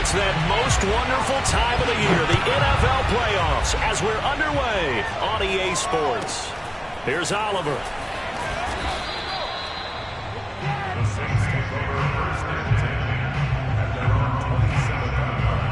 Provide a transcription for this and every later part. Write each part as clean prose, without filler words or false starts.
It's that most wonderful time of the year, the NFL playoffs, as we're underway on EA Sports. Here's Oliver. The Saints take over first and 10 at their own 27-yard line.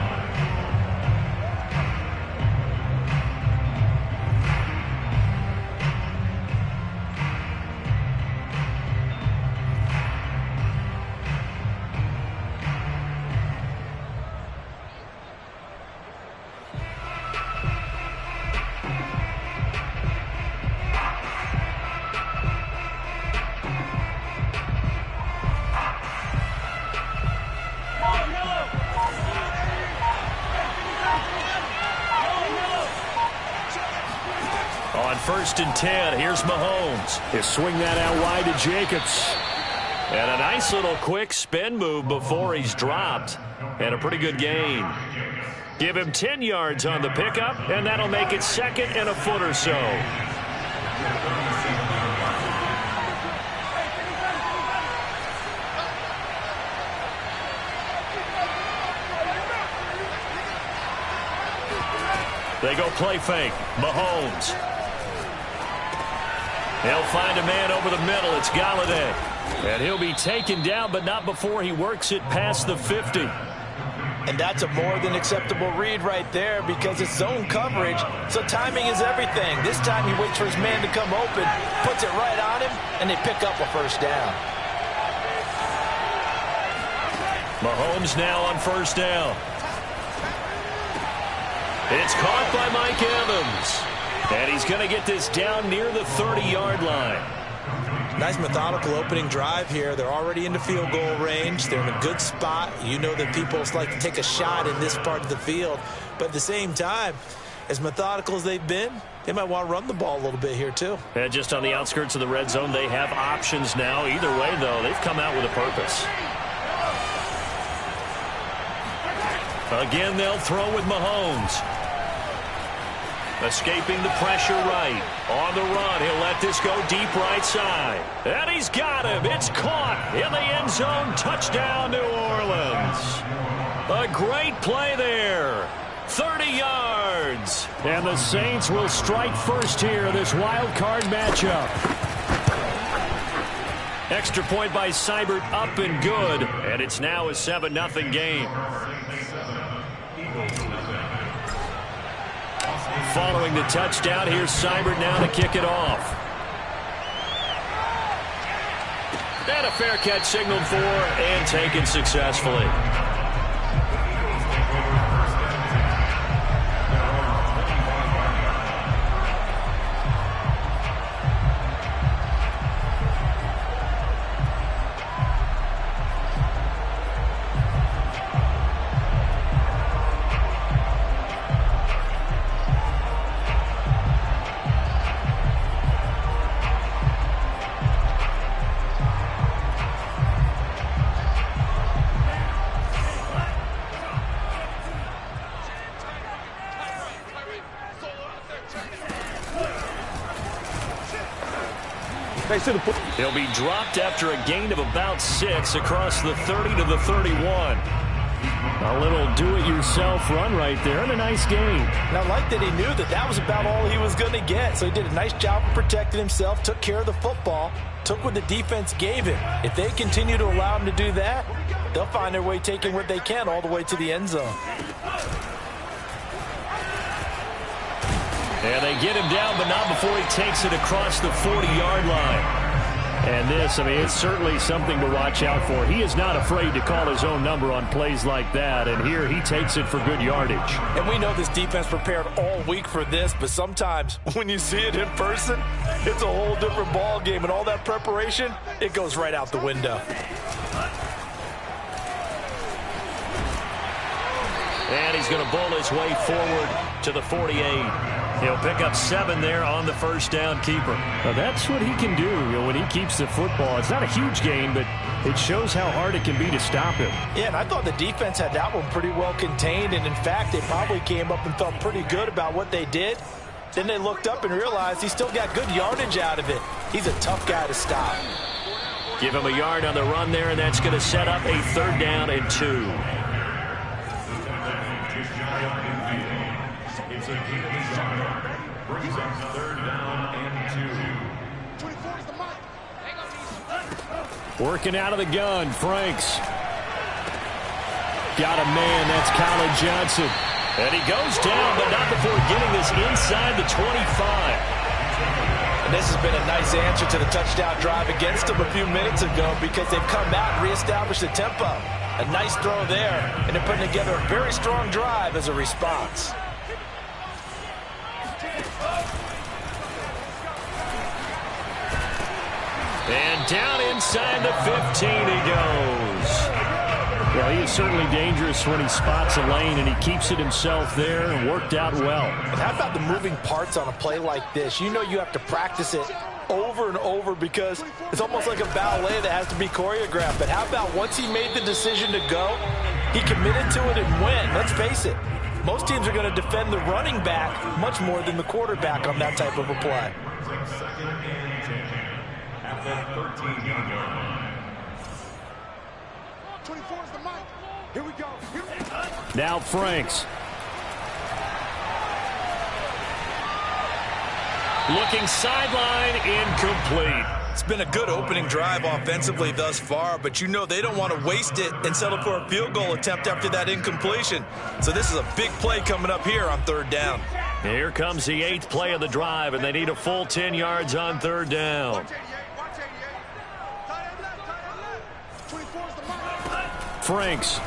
On first and 10, here's Mahomes. He'll swing that out wide to Jacobs. And a nice little quick spin move before he's dropped. And a pretty good gain. Give him 10 yards on the pickup, and that'll make it second and a foot or so. They go play fake. Mahomes. He'll find a man over the middle. It's Galladay. And he'll be taken down, but not before he works it past the 50. And that's a more than acceptable read right there because it's zone coverage, so timing is everything. This time he waits for his man to come open, puts it right on him, and they pick up a first down. Mahomes now on first down. It's caught by Mike Evans. And he's going to get this down near the 30-yard line. Nice methodical opening drive here. They're already into field goal range. They're in a good spot. You know that people like to take a shot in this part of the field. But at the same time, as methodical as they've been, they might want to run the ball a little bit here too. And just on the outskirts of the red zone, they have options now. Either way, though, they've come out with a purpose. Again, they'll throw with Mahomes. Escaping the pressure right. On the run, he'll let this go deep right side. And he's got him. It's caught in the end zone. Touchdown, New Orleans. A great play there. 30 yards. And the Saints will strike first here, this wild card matchup. Extra point by Seibert, up and good. And it's now a 7-0 game. Following the touchdown, here's Seibert now to kick it off. And a fair catch signaled for and taken successfully. He'll be dropped after a gain of about 6 across the 30 to the 31. A little do-it-yourself run right there and a nice gain. And I like that he knew that that was about all he was going to get. So he did a nice job of protecting himself, took care of the football, took what the defense gave him. If they continue to allow him to do that, they'll find their way taking what they can all the way to the end zone. And they get him down, but not before he takes it across the 40-yard line. And this, I mean, it's certainly something to watch out for. He is not afraid to call his own number on plays like that, and here he takes it for good yardage. And we know this defense prepared all week for this, but sometimes when you see it in person, it's a whole different ball game, and all that preparation, it goes right out the window. And he's going to bowl his way forward to the 48. He'll pick up 7 there on the first down keeper. Now that's what he can do, when he keeps the football. It's not a huge gain, but it shows how hard it can be to stop him. Yeah, and I thought the defense had that one pretty well contained, and in fact, they probably came up and felt pretty good about what they did. Then they looked up and realized he still got good yardage out of it. He's a tough guy to stop. Give him a yard on the run there, and that's going to set up a 3rd down and 2. It's a gain of a yard. Brings up third down and 2. 24 is the mark. Working out of the gun, Franks. Got a man, that's Colin Johnson. And he goes down, but not before getting this inside the 25. And this has been a nice answer to the touchdown drive against them a few minutes ago because they've come out and reestablished the tempo. A nice throw there, and they're putting together a very strong drive as a response. And down inside the 15 he goes. Well, he is certainly dangerous when he spots a lane, and he keeps it himself there and worked out well. And how about the moving parts on a play like this? You know you have to practice it over and over because it's almost like a ballet that has to be choreographed. But how about once he made the decision to go, he committed to it and went. Let's face it, most teams are going to defend the running back much more than the quarterback on that type of a play. Second and 10 at the 13-yard line. 24 is the mic. Here we go. Now Franks. Looking sideline, incomplete. It's been a good opening drive offensively thus far, but you know they don't want to waste it and settle for a field goal attempt after that incompletion. So this is a big play coming up here on third down. Here comes the 8th play of the drive, and they need a full 10 yards on third down. Franks.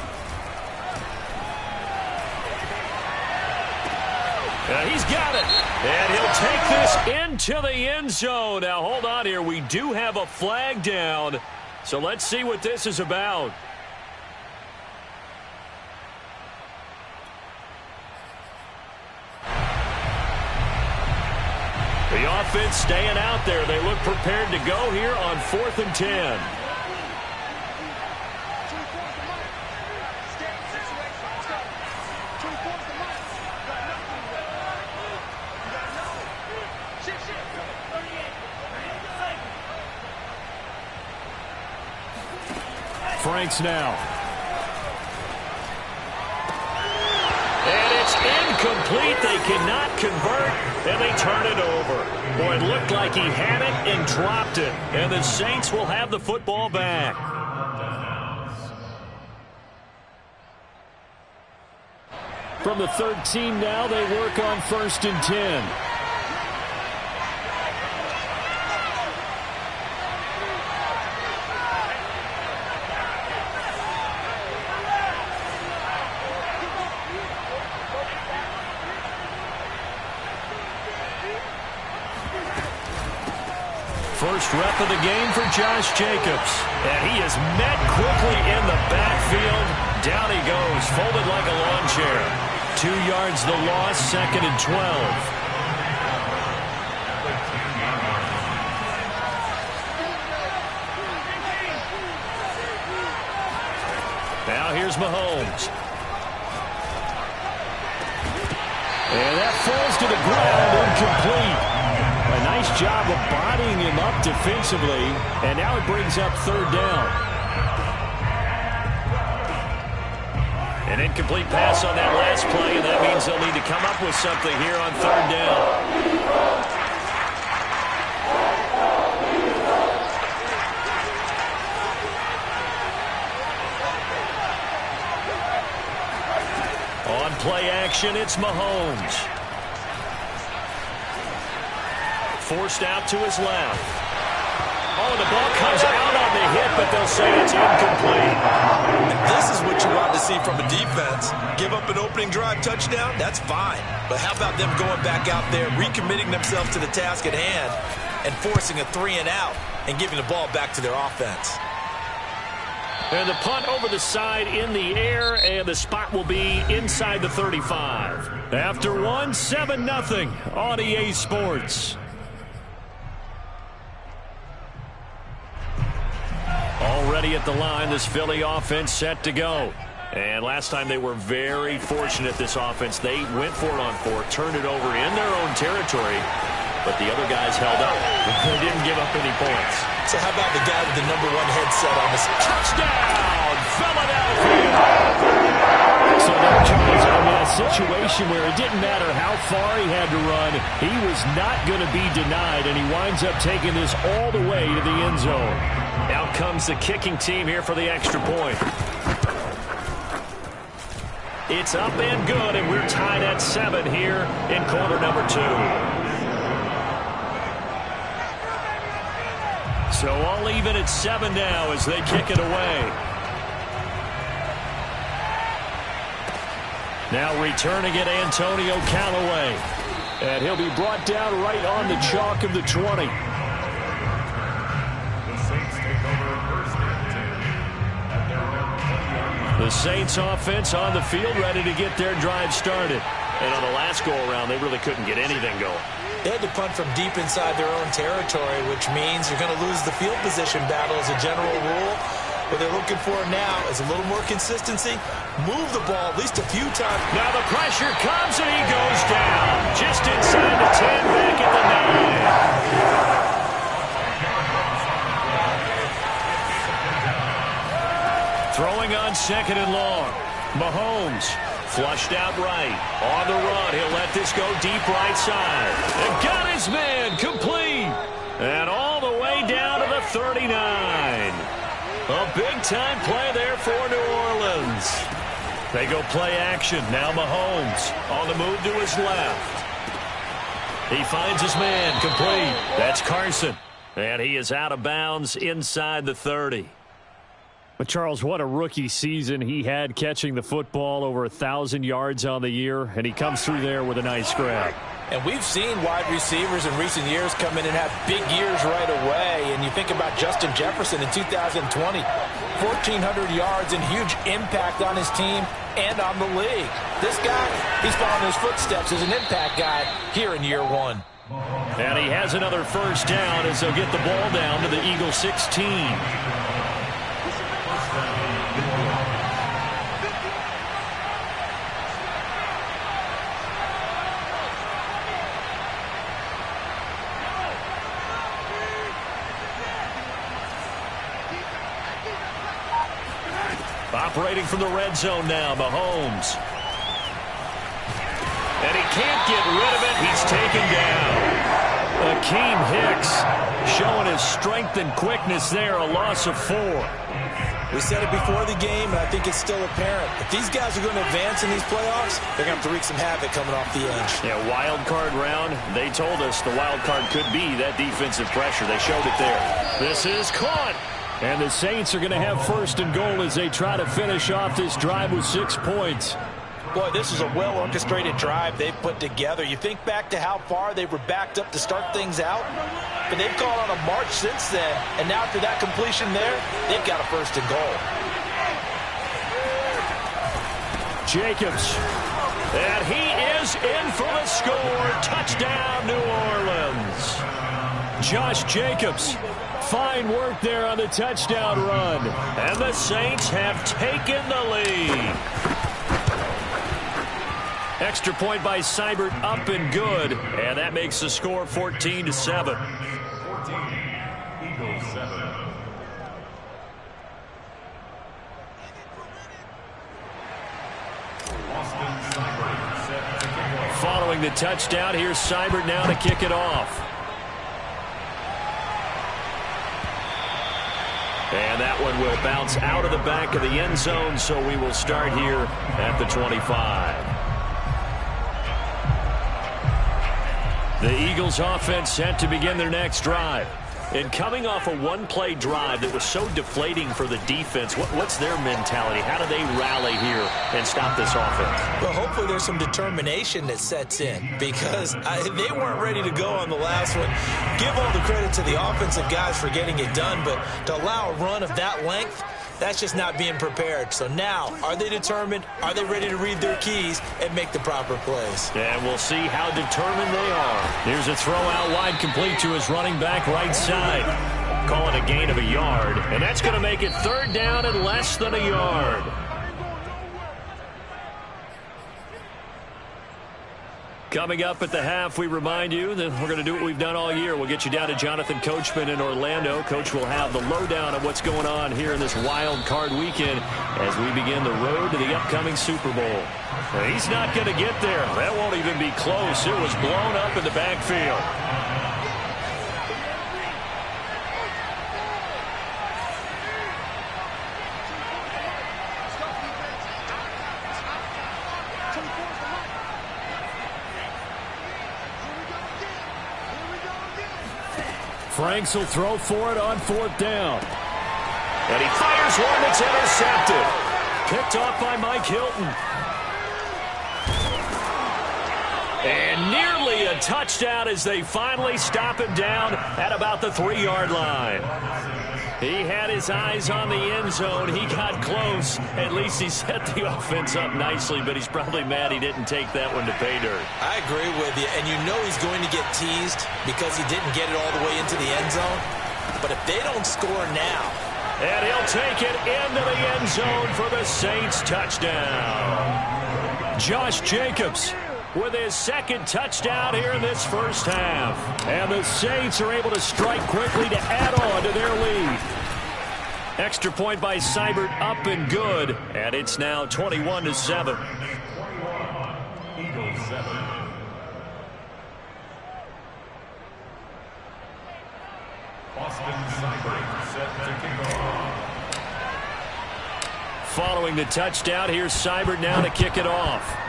He's got it. And he'll take this into the end zone. Now, hold on here. We do have a flag down. So let's see what this is about. The offense staying out there. They look prepared to go here on 4th and 10. Franks now. And it's incomplete. They cannot convert, and they turn it over. Boy, it looked like he had it and dropped it. And the Saints will have the football back. From the 13 now, they work on 1st and 10. First rep of the game for Josh Jacobs. And he is met quickly in the backfield. Down he goes, folded like a lawn chair. 2 yards the loss, 2nd and 12. Now here's Mahomes. And that falls to the ground, incomplete. A nice job of bodying him up defensively, and now it brings up 3rd down. An incomplete pass on that last play, and that means they'll need to come up with something here on 3rd down. On play action, it's Mahomes. Forced out to his left. Oh, the ball comes out on the hit, but they'll say it's incomplete. And this is what you want to see from a defense. Give up an opening drive touchdown, that's fine. But how about them going back out there, recommitting themselves to the task at hand, and forcing a 3 and out and giving the ball back to their offense. And the punt over the side in the air, and the spot will be inside the 35. After one, 7-0 on EA Sports. Already at the line, this Philly offense set to go. And last time they were very fortunate, this offense. They went for it on 4, turned it over in their own territory, but the other guys held up. They didn't give up any points. So how about the guy with the #1 headset on this? Touchdown, Philadelphia! So there, Charles, I situation where it didn't matter how far he had to run. He was not going to be denied, and he winds up taking this all the way to the end zone. Out comes the kicking team here for the extra point. It's up and good, and we're tied at 7 here in quarter number 2. So all even at 7 now as they kick it away. Now returning it, Antonio Callaway. And he'll be brought down right on the chalk of the 20. The Saints offense on the field, ready to get their drive started. And on the last go-around, they really couldn't get anything going. They had to punt from deep inside their own territory, which means you're going to lose the field position battle as a general rule. What they're looking for now is a little more consistency. Move the ball at least a few times. Now the pressure comes, and he goes down. Just inside the 10, back at the 9. Throwing on 2nd and long. Mahomes flushed out right. On the run, he'll let this go deep right side. And got his man complete. And all the way down to the 39. A big-time play there for New Orleans. They go play action. Now Mahomes on the move to his left. He finds his man complete. That's Carson. And he is out of bounds inside the 30. But Charles, what a rookie season he had, catching the football over 1,000 yards on the year, and he comes through there with a nice grab. And we've seen wide receivers in recent years come in and have big years right away. And you think about Justin Jefferson in 2020, 1,400 yards and huge impact on his team and on the league. This guy, he's following his footsteps as an impact guy here in year 1. And he has another first down as they'll get the ball down to the Eagles 16. Operating from the red zone now, Mahomes. And he can't get rid of it. He's taken down. Akeem Hicks showing his strength and quickness there, a loss of 4. We said it before the game, and I think it's still apparent. If these guys are going to advance in these playoffs, they're going to have to wreak some havoc coming off the edge. Yeah, wild card round. They told us the wild card could be that defensive pressure. They showed it there. This is caught. And the Saints are going to have 1st and goal as they try to finish off this drive with 6 points. Boy, this is a well-orchestrated drive they've put together. You think back to how far they were backed up to start things out, but they've gone on a march since then, and now after that completion there, they've got a 1st and goal. Jacobs, and he is in for the score. Touchdown, New Orleans. Josh Jacobs. Fine work there on the touchdown run. And the Saints have taken the lead. Extra point by Seibert, up and good. And that makes the score 14-7. 14, Eagles 7. Following the touchdown, here's Seibert now to kick it off. And that one will bounce out of the back of the end zone, so we will start here at the 25. The Eagles offense set to begin their next drive. And coming off a one-play drive that was so deflating for the defense, what's their mentality? How do they rally here and stop this offense? Well, hopefully there's some determination that sets in, because they weren't ready to go on the last one. Give all the credit to the offensive guys for getting it done, but to allow a run of that length, that's just not being prepared. So now, are they determined? Are they ready to read their keys and make the proper plays? And we'll see how determined they are. Here's a throw out wide, complete to his running back right side. Call it a gain of a yard. And that's going to make it 3rd down and less than a yard. Coming up at the half, we remind you that we're going to do what we've done all year. We'll get you down to Jonathan Coachman in Orlando. Coach will have the lowdown of what's going on here in this wild card weekend as we begin the road to the upcoming Super Bowl. He's not going to get there. That won't even be close. It was blown up in the backfield. Franks will throw for it on 4th down. And he fires one that's intercepted. Picked off by Mike Hilton. And nearly a touchdown as they finally stop him down at about the 3-yard line. He had his eyes on the end zone. He got close. At least he set the offense up nicely, but he's probably mad he didn't take that one to pay dirt. I agree with you, and you know he's going to get teased because he didn't get it all the way into the end zone. But if they don't score now. And he'll take it into the end zone for the Saints touchdown. Josh Jacobs with his second touchdown here in this first half. And the Saints are able to strike quickly to add on to their lead. Extra point by Seibert up and good. And it's now 21-7. Eagles 7. Austin Seibert set to kick off. Following the touchdown, here's Seibert now to kick it off.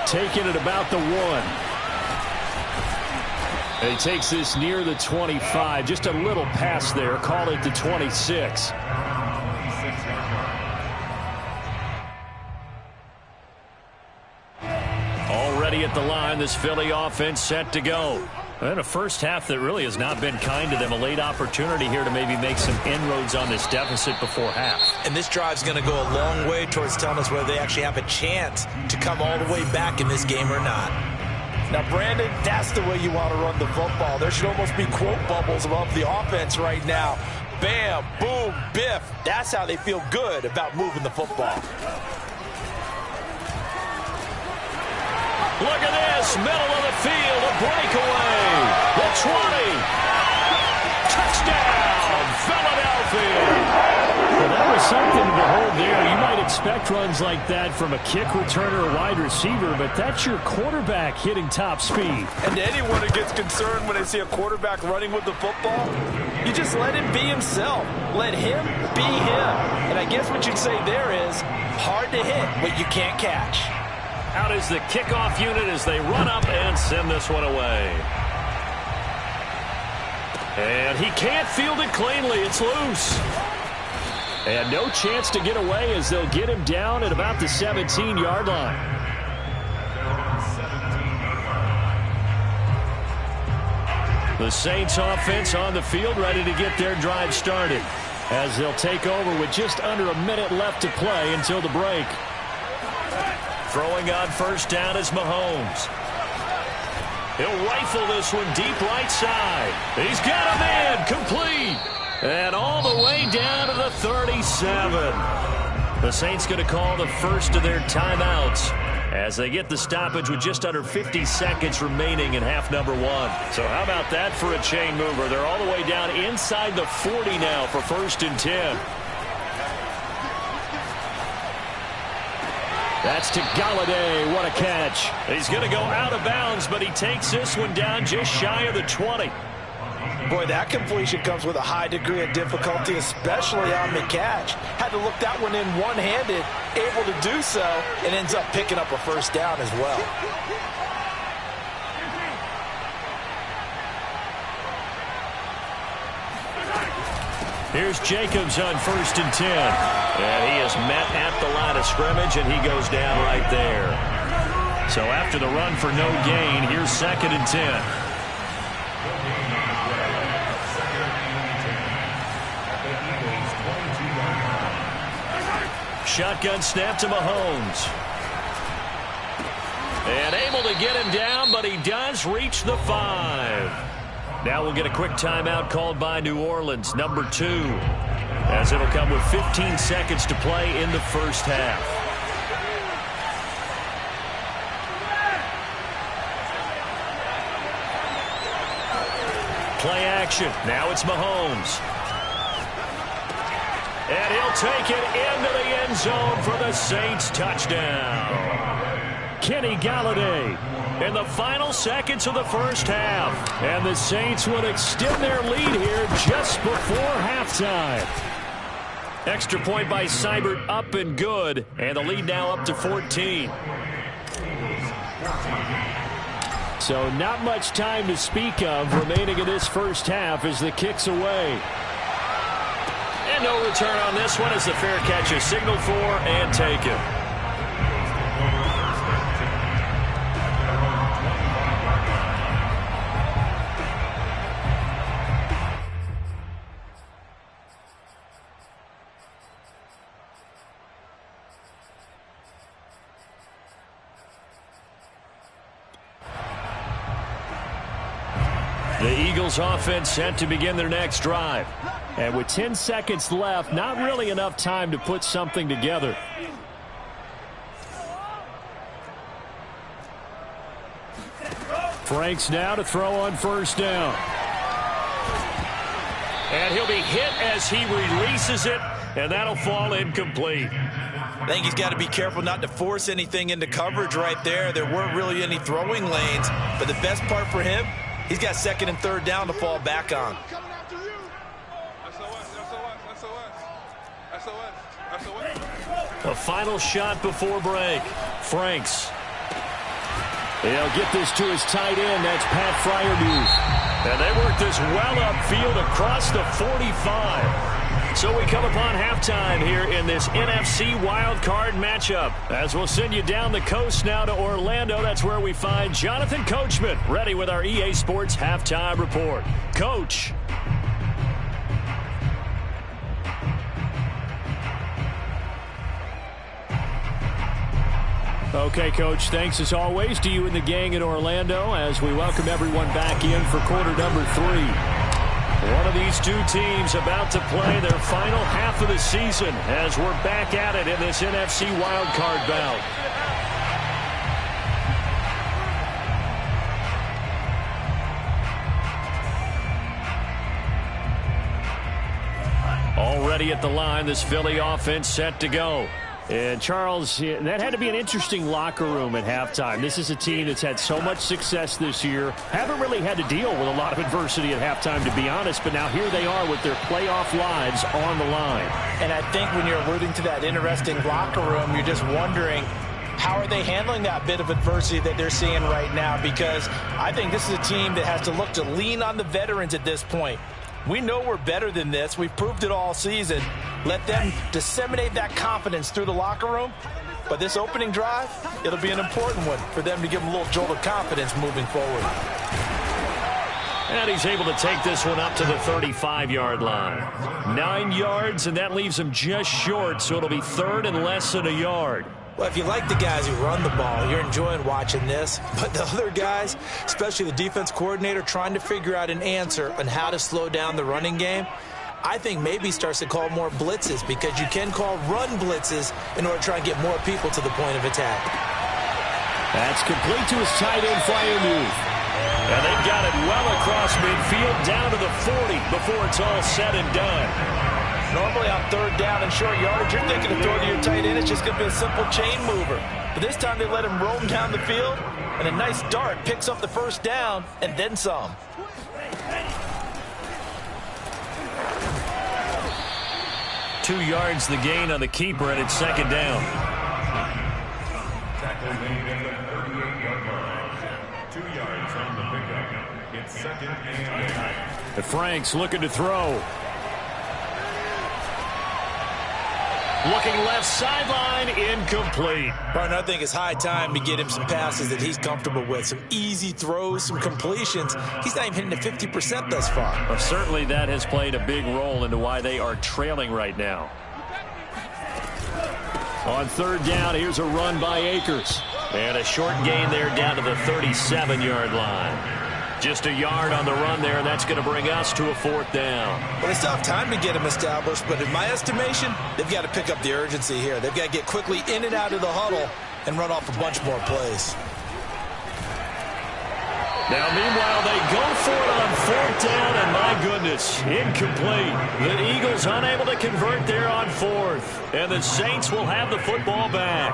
Taking it about the 1. And he takes this near the 25. Just a little pass there. Call it the 26. Already at the line, this Philly offense set to go. And a first half that really has not been kind to them. A late opportunity here to maybe make some inroads on this deficit before half. And this drive's going to go a long way towards telling us whether they actually have a chance to come all the way back in this game or not. Now, Brandon, that's the way you want to run the football. There should almost be quote bubbles above the offense right now. Bam, boom, biff. That's how they feel good about moving the football. Look at this, middle of the field, a breakaway. The 20. Touchdown, Philadelphia. Well, that was something to behold there. You might expect runs like that from a kick returner or wide receiver, but that's your quarterback hitting top speed. And to anyone who gets concerned when they see a quarterback running with the football, you just let him be himself. Let him be him. And I guess what you'd say there is hard to hit what you can't catch. Out is the kickoff unit as they run up and send this one away. And he can't field it cleanly. It's loose. And no chance to get away as they'll get him down at about the 17-yard line. The Saints offense on the field ready to get their drive started as they'll take over with just under a minute left to play until the break. Throwing on first down is Mahomes. He'll rifle this one deep right side. He's got him in, complete. And all the way down to the 37. The Saints going to call the first of their timeouts as they get the stoppage with just under 50 seconds remaining in half number 1. So how about that for a chain mover? They're all the way down inside the 40 now for 1st and 10. That's to Galladay. What a catch. He's going to go out of bounds, but he takes this one down just shy of the 20. Boy, that completion comes with a high degree of difficulty, especially on the catch. Had to look that one in one-handed, able to do so, and ends up picking up a first down as well. Here's Jacobs on 1st and 10. And he is met at the line of scrimmage, and he goes down right there. So after the run for no gain, here's 2nd and 10. Shotgun snap to Mahomes. And able to get him down, but he does reach the 5. Now we'll get a quick timeout called by New Orleans, number 2, as, as it'll come with 15 seconds to play in the first half. action. Now it's Mahomes. And he'll take it into the end zone for the Saints touchdown. Kenny Galladay in the final seconds of the first half. And the Saints would extend their lead here just before halftime. Extra point by Seibert up and good. And the lead now up to 14. So not much time to speak of remaining in this first half as the kick's away. And no return on this one as the fair catch is signaled for and taken. The Eagles offense set to begin their next drive. And with 10 seconds left, not really enough time to put something together. Franks now to throw on first down. And he'll be hit as he releases it, and that'll fall incomplete. I think he's got to be careful not to force anything into coverage right there. There weren't really any throwing lanes, but the best part for him, he's got second and third down to fall back on. A final shot before break. Franks. He'll get this to his tight end. That's Pat Freiermuth. And they work this well upfield across the 45. So we come upon halftime here in this NFC wild card matchup. As we'll send you down the coast now to Orlando. That's where we find Jonathan Coachman ready with our EA Sports halftime report. Coach. Okay, Coach, thanks as always to you and the gang in Orlando as we welcome everyone back in for quarter number 3. One of these two teams about to play their final half of the season as we're back at it in this NFC wildcard bout. Already at the line, this Philly offense set to go. And, Charles, that had to be an interesting locker room at halftime. This is a team that's had so much success this year. Haven't really had to deal with a lot of adversity at halftime, to be honest. But now here they are with their playoff lives on the line. And I think when you're alluding to that interesting locker room, you're just wondering, how are they handling that bit of adversity that they're seeing right now? Because I think this is a team that has to look to lean on the veterans at this point. We know we're better than this. We've proved it all season. Let them disseminate that confidence through the locker room. But this opening drive, it'll be an important one for them to give them a little jolt of confidence moving forward. And he's able to take this one up to the 35-yard line. 9 yards, and that leaves him just short, so it'll be third and less than a yard. Well, if you like the guys who run the ball, you're enjoying watching this. But the other guys, especially the defense coordinator, trying to figure out an answer on how to slow down the running game, I think maybe starts to call more blitzes because you can call run blitzes in order to try and get more people to the point of attack. That's complete to his tight end, Freiermuth. And they've got it well across midfield down to the 40 before it's all said and done. Normally on third down and short yardage, you're thinking of throwing to your tight end. It's just going to be a simple chain mover. But this time they let him roam down the field, and a nice dart picks up the first down and then some. Two yards the gain on the keeper, and it's second down. Tackle made at the 38-yard line. 2 yards on the pickup. It's second and 9. And Franks looking to throw. Looking left sideline, incomplete. Partner, I think it's high time to get him some passes that he's comfortable with. Some easy throws, some completions. He's not even hitting the 50% thus far. Well, certainly that has played a big role into why they are trailing right now. On third down, here's a run by Akers. And a short gain there down to the 37-yard line. Just a yard on the run there, and that's going to bring us to a fourth down. Well, they still have time to get him established, but in my estimation, they've got to pick up the urgency here. They've got to get quickly in and out of the huddle and run off a bunch more plays. Now, meanwhile, they go for it on 4th down, and my goodness, incomplete. The Eagles unable to convert there on 4th, and the Saints will have the football back.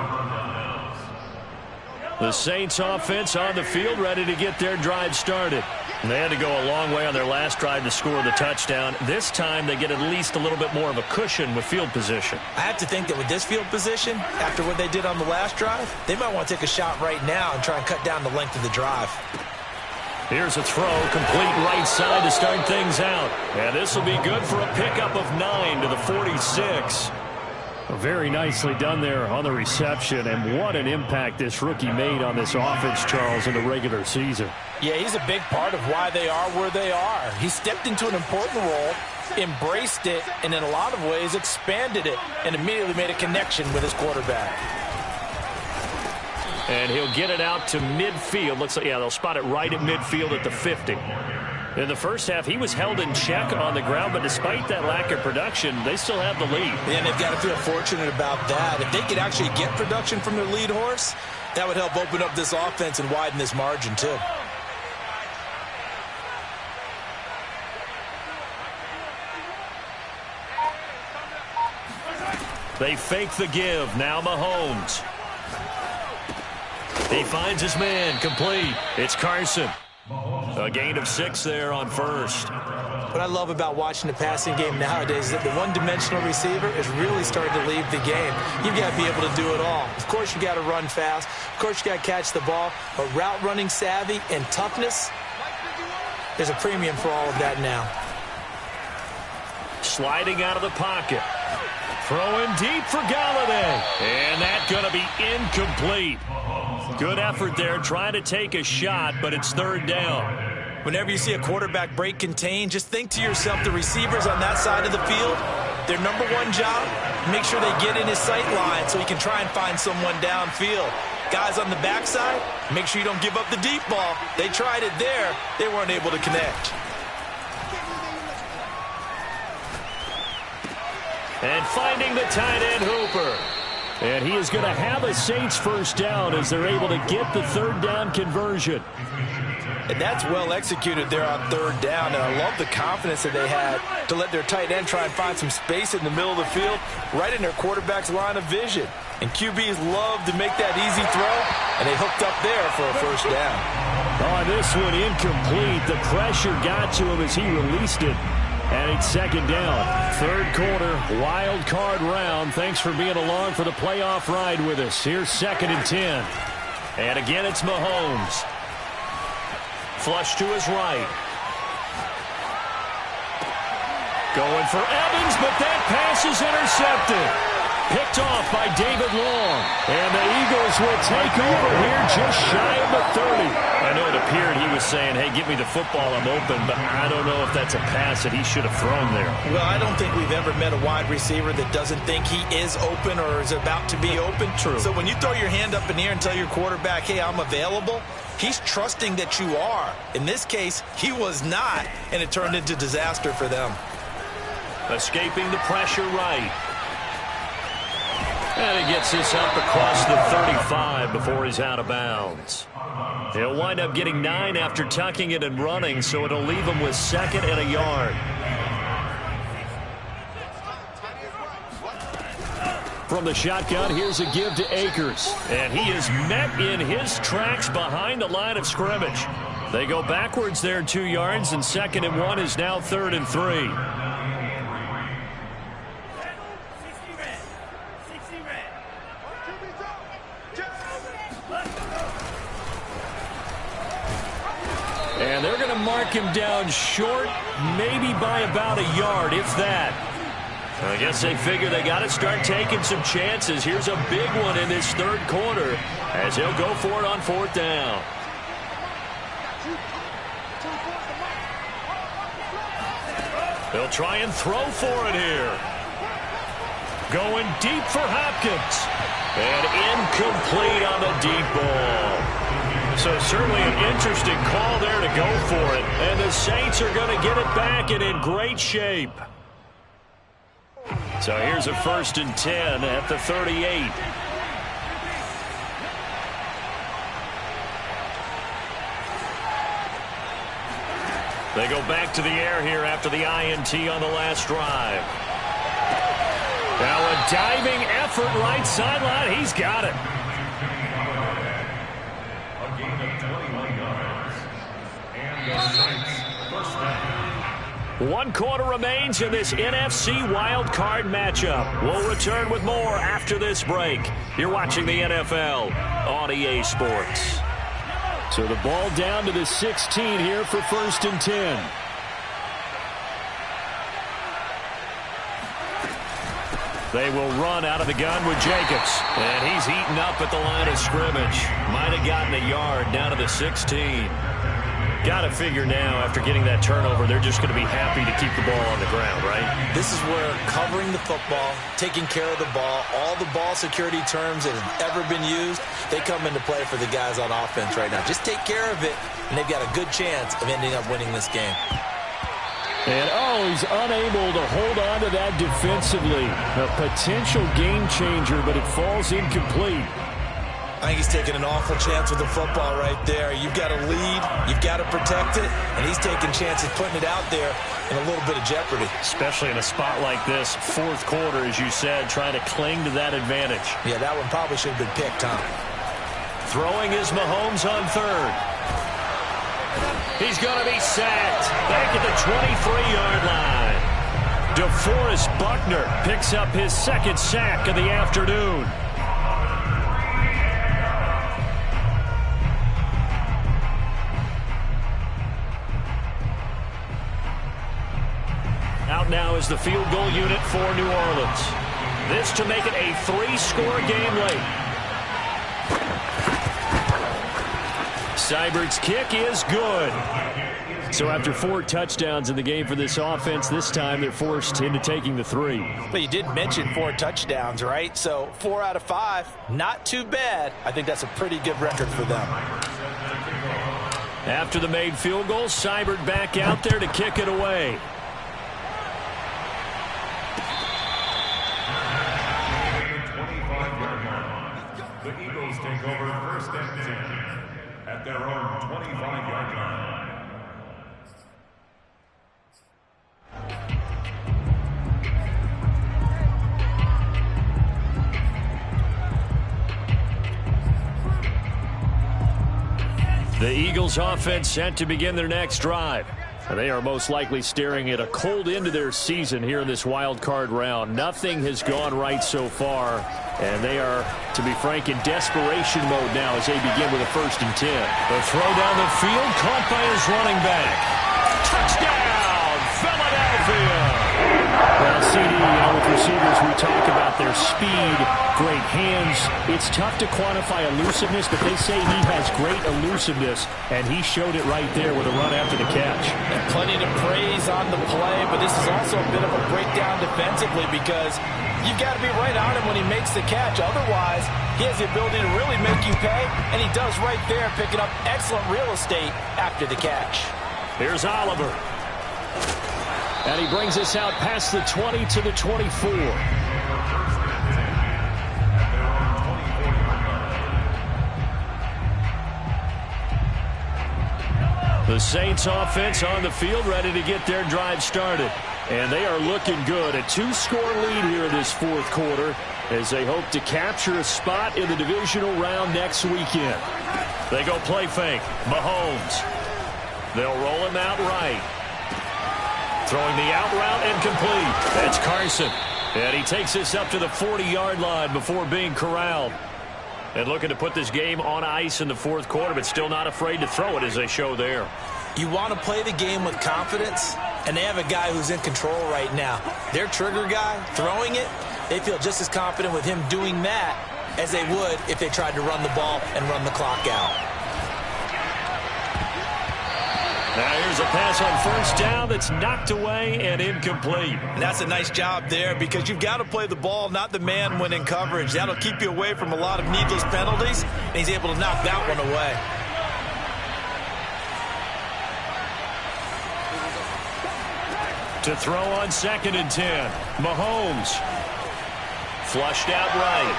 The Saints offense on the field, ready to get their drive started. And they had to go a long way on their last drive to score the touchdown. This time they get at least a little bit more of a cushion with field position. I have to think that with this field position, after what they did on the last drive, they might want to take a shot right now and try and cut down the length of the drive. Here's a throw, complete right side to start things out. And this will be good for a pickup of 9 to the 46. Very nicely done there on the reception, and what an impact this rookie made on this offense, Charles, in the regular season. Yeah, he's a big part of why they are where they are. He stepped into an important role, embraced it, and in a lot of ways expanded it, and immediately made a connection with his quarterback. And he'll get it out to midfield. Looks like, yeah, they'll spot it right at midfield at the 50. In the first half, he was held in check on the ground, but despite that lack of production, they still have the lead. And they've got to feel fortunate about that. If they could actually get production from their lead horse, that would help open up this offense and widen this margin, too. They fake the give. Now Mahomes. He finds his man. Complete. It's Carson. A gain of 6 there on 1st. What I love about watching the passing game nowadays is that the one-dimensional receiver is really starting to leave the game. You've got to be able to do it all. Of course, you got to run fast. Of course, you got to catch the ball. But route running savvy and toughness, there's a premium for all of that now. Sliding out of the pocket. Throwing deep for Galladay. And that's going to be incomplete. Good effort there, trying to take a shot, but it's 3rd down. Whenever you see a quarterback break contain, just think to yourself, the receivers on that side of the field, their number one job, make sure they get in his sight line so he can try and find someone downfield. Guys on the backside, make sure you don't give up the deep ball. They tried it there. They weren't able to connect. And finding the tight end, Hooper. And he is going to have a Saints 1st down as they're able to get the 3rd down conversion. And that's well executed there on 3rd down. And I love the confidence that they had to let their tight end try and find some space in the middle of the field, right in their quarterback's line of vision. And QBs love to make that easy throw, and they hooked up there for a 1st down. Oh, this one incomplete. The pressure got to him as he released it. And it's 2nd down. 3rd quarter, wild card round. Thanks for being along for the playoff ride with us. Here's 2nd and 10. And again, it's Mahomes. Flush to his right. Going for Evans, but that pass is intercepted. Picked off by David Long. And the Eagles will take over here just shy of the 30. I know it appeared he was saying, hey, give me the football, I'm open, but I don't know if that's a pass that he should have thrown there. Well, I don't think we've ever met a wide receiver that doesn't think he is open or is about to be open. True. So when you throw your hand up in the air and tell your quarterback, hey, I'm available, he's trusting that you are. In this case, he was not, and it turned into disaster for them. Escaping the pressure right. And he gets this up across the 35 before he's out of bounds. He'll wind up getting 9 after tucking it and running, so it'll leave him with 2nd and a yard. From the shotgun, here's a give to Akers. And he is met in his tracks behind the line of scrimmage. They go backwards there 2 yards, and 2nd and 1 is now 3rd and 3. And they're going to mark him down short, maybe by about a yard, if that. I guess they figure they got to start taking some chances. Here's a big one in this 3rd quarter as he'll go for it on 4th down. They'll try and throw for it here. Going deep for Hopkins. And incomplete on the deep ball. So certainly an interesting call there to go for it. And the Saints are going to get it back and in great shape. So here's a 1st and 10 at the 38. They go back to the air here after the INT on the last drive. Now a diving effort right sideline. He's got it. A gain of 21 yards. And the Saints first down. 1 quarter remains in this NFC wild card matchup. We'll return with more after this break. You're watching the NFL on EA Sports. So the ball down to the 16 here for 1st and 10. They will run out of the gun with Jacobs. And he's eaten up at the line of scrimmage. Might have gotten a yard down to the 16. Got to figure now, after getting that turnover, they're just going to be happy to keep the ball on the ground, right? This is where covering the football, taking care of the ball, all the ball security terms that have ever been used, they come into play for the guys on offense right now. Just take care of it, and they've got a good chance of ending up winning this game. And, he's unable to hold on to that defensively. A potential game changer, but it falls incomplete. I think he's taking an awful chance with the football right there. You've got to lead, you've got to protect it, and he's taking chances putting it out there in a little bit of jeopardy. Especially in a spot like this, 4th quarter, as you said, trying to cling to that advantage. Yeah, that one probably should have been picked, huh? Throwing is Mahomes on 3rd. He's going to be sacked back at the 23-yard line. DeForest Buckner picks up his 2nd sack of the afternoon. Out now is the field goal unit for New Orleans. This to make it a 3-score game late. Seibert's kick is good. So after 4 touchdowns in the game for this offense, this time they're forced into taking the 3. But you did mention 4 touchdowns, right? So 4 out of 5, not too bad. I think that's a pretty good record for them. After the made field goal, Seibert back out there to kick it away. The Eagles take over 1st and 10 at their own 25-yard line. The Eagles offense set to begin their next drive. They are most likely staring at a cold end to their season here in this wild card round. Nothing has gone right so far, and they are, to be frank, in desperation mode now as they begin with a 1st and 10. The throw down the field, caught by his running back. Touchdown, Philadelphia! Well, CD, with receivers, we talk about their speed, great hands. It's tough to quantify elusiveness, but they say he has great elusiveness, and he showed it right there with a run after the catch. And plenty to praise on the play, but this is also a bit of a breakdown defensively because you've got to be right on him when he makes the catch. Otherwise, he has the ability to really make you pay, and he does right there, picking up excellent real estate after the catch. Here's Oliver. And he brings us out past the 20 to the 24. The Saints offense on the field ready to get their drive started. And they are looking good. A 2-score lead here in this 4th quarter as they hope to capture a spot in the divisional round next weekend. They go play fake. Mahomes. They'll roll him out right. Throwing the out route incomplete. That's Carson. And he takes this up to the 40-yard line before being corralled. And looking to put this game on ice in the 4th quarter, but still not afraid to throw it as they show there. You want to play the game with confidence, and they have a guy who's in control right now. Their trigger guy, throwing it, they feel just as confident with him doing that as they would if they tried to run the ball and run the clock out. Now here's a pass on 1st down that's knocked away and incomplete. And that's a nice job there because you've got to play the ball, not the man when in coverage. That'll keep you away from a lot of needless penalties, and he's able to knock that one away. To throw on 2nd and 10. Mahomes. Flushed out right.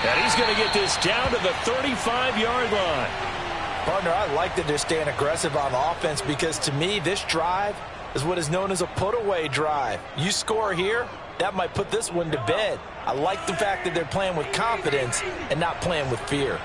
And he's going to get this down to the 35-yard line. Partner, I like that they're staying aggressive on offense because to me, this drive is what is known as a put-away drive. You score here, that might put this one to bed. I like the fact that they're playing with confidence and not playing with fear.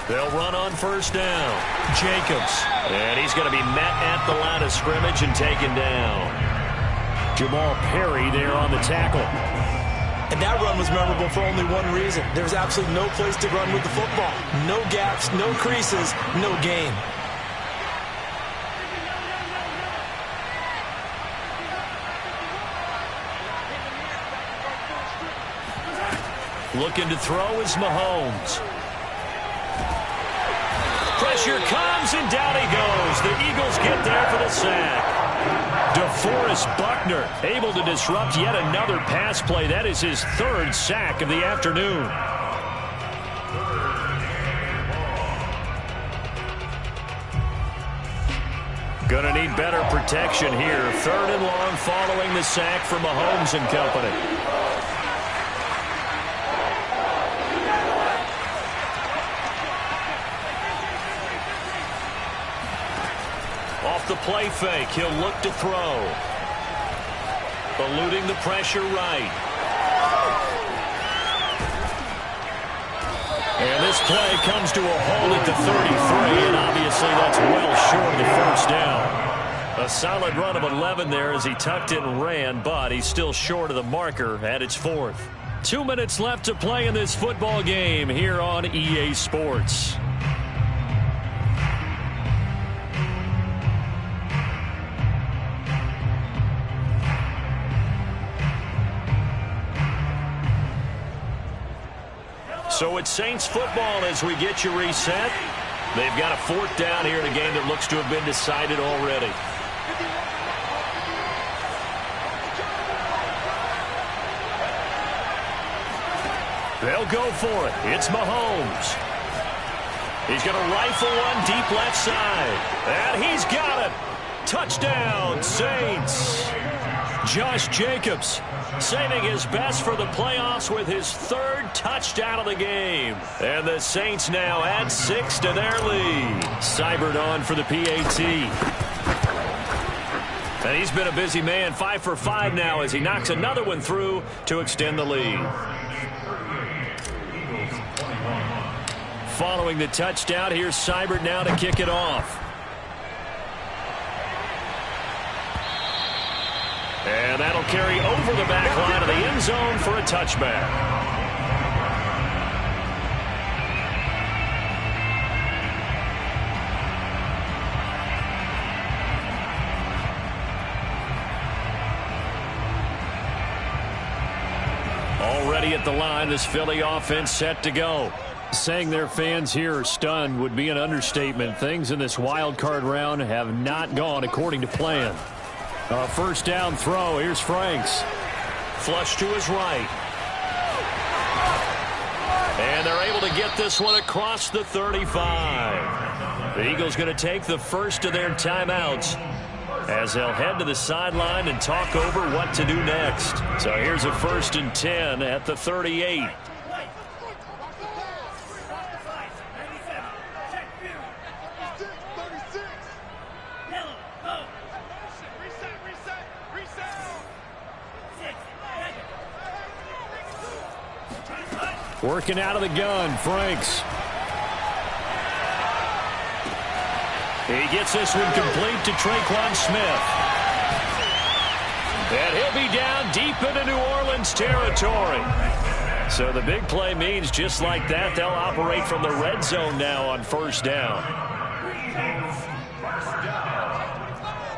They'll run on first down. Jacobs. And he's going to be met at the line of scrimmage and taken down. Jamal Perry there on the tackle. And that run was memorable for only one reason. There was absolutely no place to run with the football. No gaps, no creases, no gain. Looking to throw is Mahomes. Pressure comes, and down he goes. The Eagles get there for the sack. DeForest Buckner able to disrupt yet another pass play. That is his third sack of the afternoon. Gonna need better protection here. 3rd and long following the sack for Mahomes and company. Off the play fake, he'll look to throw. Eluding the pressure right. And this play comes to a halt at the 33, and obviously that's well short of the first down. A solid run of 11 there as he tucked it and ran, but he's still short of the marker at its 4th. 2 minutes left to play in this football game here on EA Sports. So it's Saints football as we get you reset. They've got a 4th down here in a game that looks to have been decided already. They'll go for it. It's Mahomes. He's going to rifle one deep left side. And he's got it. Touchdown, Saints. Josh Jacobs saving his best for the playoffs with his 3rd touchdown of the game. And the Saints now add 6 to their lead. Seibert on for the PAT. And he's been a busy man, 5 for 5 now as he knocks another one through to extend the lead. Following the touchdown, here's Seibert now to kick it off. And that'll carry over the back line of the end zone for a touchback. Already at the line, this Philly offense set to go. Saying their fans here are stunned would be an understatement. Things in this wild card round have not gone according to plan. A 1st down throw. Here's Franks. Flush to his right. And they're able to get this one across the 35. The Eagles going to take the first of their timeouts as they'll head to the sideline and talk over what to do next. So here's a 1st and 10 at the 38. Working out of the gun, Franks. He gets this one complete to Traquan Smith. And he'll be down deep into New Orleans territory. So the big play means just like that, they'll operate from the red zone now on 1st down.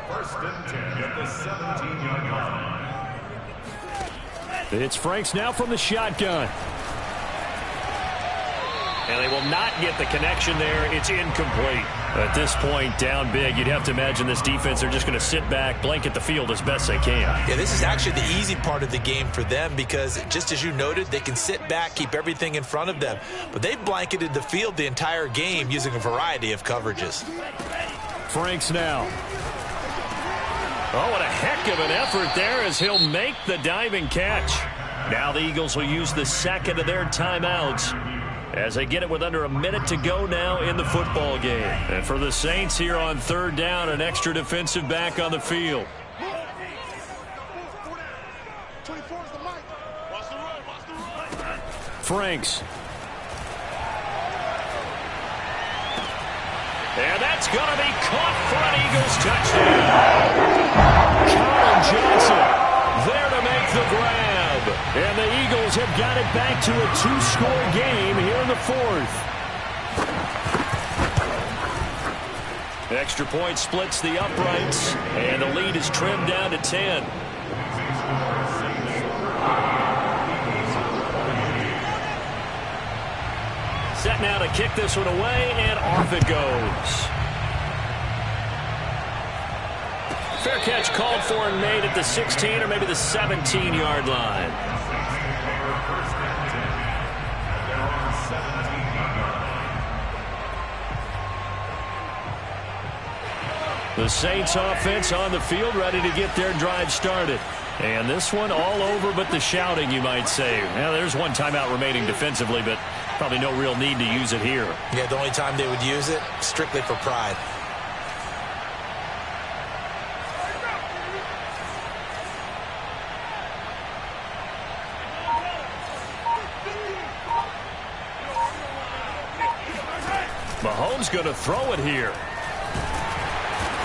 1st and 10 at the 17-yard line. It's Franks now from the shotgun. And they will not get the connection there. It's incomplete. At this point, down big, you'd have to imagine this defense are just going to sit back, blanket the field as best they can. Yeah, this is actually the easy part of the game for them because, just as you noted, they can sit back, keep everything in front of them. But they've blanketed the field the entire game using a variety of coverages. Franks now. Oh, what a heck of an effort there as he'll make the diving catch. Now the Eagles will use the second of their timeouts as they get it with under a minute to go now in the football game. And for the Saints here on third down, an extra defensive back on the field. 24 is the mic. Watch the run, watch the run. Franks. And that's going to be caught for an Eagles touchdown. Colin Johnson there to make the grab. And the Eagles have got it back to a two-score game here in the fourth. Extra point splits the uprights, and the lead is trimmed down to 10. Set now to kick this one away, and off it goes. Fair catch called for and made at the 16 or maybe the 17-yard line. The Saints offense on the field ready to get their drive started. And this one all over but the shouting, you might say. Now, there's one timeout remaining defensively, but probably no real need to use it here. Yeah, the only time they would use it, strictly for pride. Mahomes going to throw it here.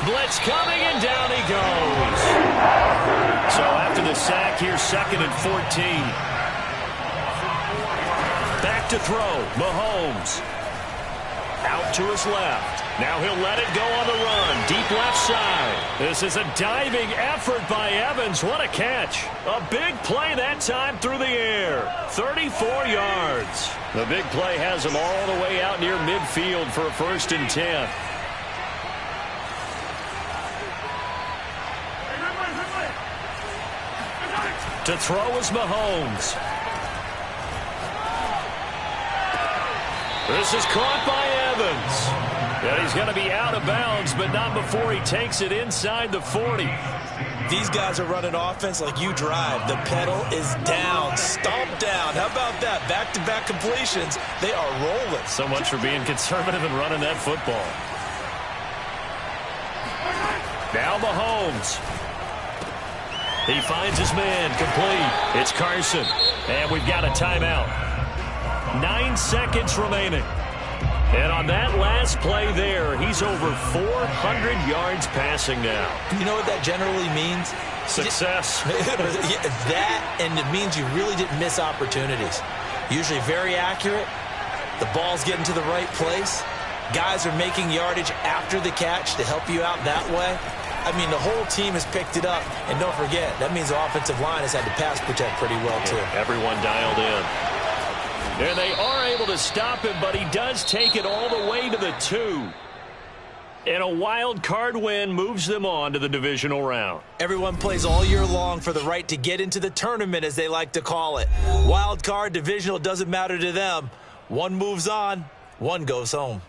Blitz coming, and down he goes. So after the sack, here's 2nd and 14. Back to throw. Mahomes. Out to his left. Now he'll let it go on the run. Deep left side. This is a diving effort by Evans. What a catch. A big play that time through the air. 34 yards. The big play has him all the way out near midfield for a 1st and 10. To throw is Mahomes. This is caught by Evans. And he's going to be out of bounds, but not before he takes it inside the 40. These guys are running offense like you drive. The pedal is down, stomp down. How about that? Back-to-back completions. They are rolling. So much for being conservative and running that football. Now Mahomes. He finds his man, complete. It's Carson, and we've got a timeout. 9 seconds remaining. And on that last play there, he's over 400 yards passing now. You know what that generally means? Success. That, and it means you really didn't miss opportunities. Usually very accurate. The ball's getting to the right place. Guys are making yardage after the catch to help you out that way. I mean, the whole team has picked it up. And don't forget, that means the offensive line has had to pass protect pretty well, too. Everyone dialed in. And they are able to stop him, but he does take it all the way to the 2. And a wild card win moves them on to the divisional round. Everyone plays all year long for the right to get into the tournament, as they like to call it. Wild card, divisional, doesn't matter to them. One moves on, one goes home.